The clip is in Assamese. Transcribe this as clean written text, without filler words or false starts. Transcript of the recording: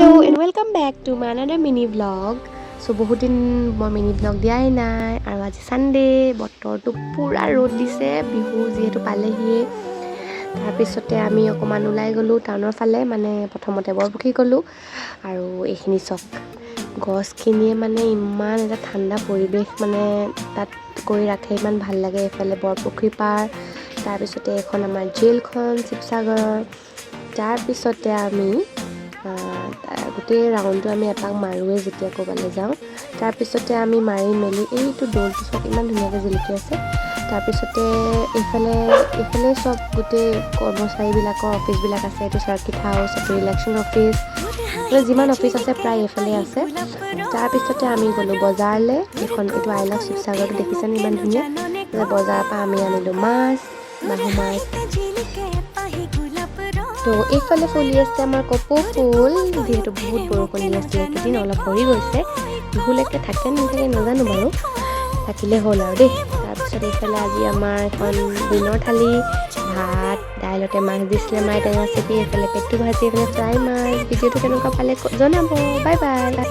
Hello and welcome back to my another mini vlog. So বহুত দিন মই মিনি ব্লগ দিয়াই নাই আৰু আজি সানডে বতৰটো পুৰা ৰ'দ দিছে বিহু যিহেতু পালেহিয়ে তাৰপিছতে আমি অকমান ওলাই গ'লো টাউনৰ ফালে মানে প্ৰথমতে বৰপুখুৰী গ'লো আৰু এইখিনি চক গছখিনিয়ে মানে ইমান এটা ঠাণ্ডা পৰিৱেশ মানে তাত কৰি ৰাখে ইমান ভাল লাগে এফালে বৰপুখুৰী পাৰ তাৰপিছতে এখন আমাৰ জেলখন শিৱসাগৰৰ তাৰপিছতে আমি গোটেই ৰাউণ্ডটো আমি এপাক মাৰোৱে যেতিয়া ক'বলৈ যাওঁ তাৰপিছতে আমি মাৰি মেলি এইটো দৌলটো চব ইমান ধুনীয়াকৈ জিলিকি আছে তাৰপিছতে এইফালে চব গোটেই কৰ্মচাৰীবিলাকৰ অফিচবিলাক আছে এইটো চাৰ্কিট হাউচ এইটো ইলেকশ্যন অফিচ যিমান অফিচ আছে প্ৰায় এইফালে আছে তাৰপিছতে আমি গ'লোঁ বজাৰলৈ এইটো আই লাভ শিৱসাগৰটো দেখিছেনে ইমান ধুনীয়া বজাৰৰ পৰা আমি আনিলোঁ মাছ বাহু মাছ তো এইফালে ফুলি আছে আমাৰ কপৌ ফুল যিহেতু বহুত বৰষুণ দি আছিলে এইকেইদিন অলপ সৰি গৈছে বিহুলৈকে থাকে নাথাকে নাজানো বাৰু থাকিলে হ'ল আৰু দেই তাৰপিছত এইফালে আজি আমাৰ এখন দিনৰ থালি ভাত দাইলতে মাছ দিছিলে মায়ে টেঙা চেপি এইফালে পেটু ভাজি এইফালে ফ্ৰাই মাছ ভিডিঅ'টো কেনেকুৱা পালে জনাব বাই বাই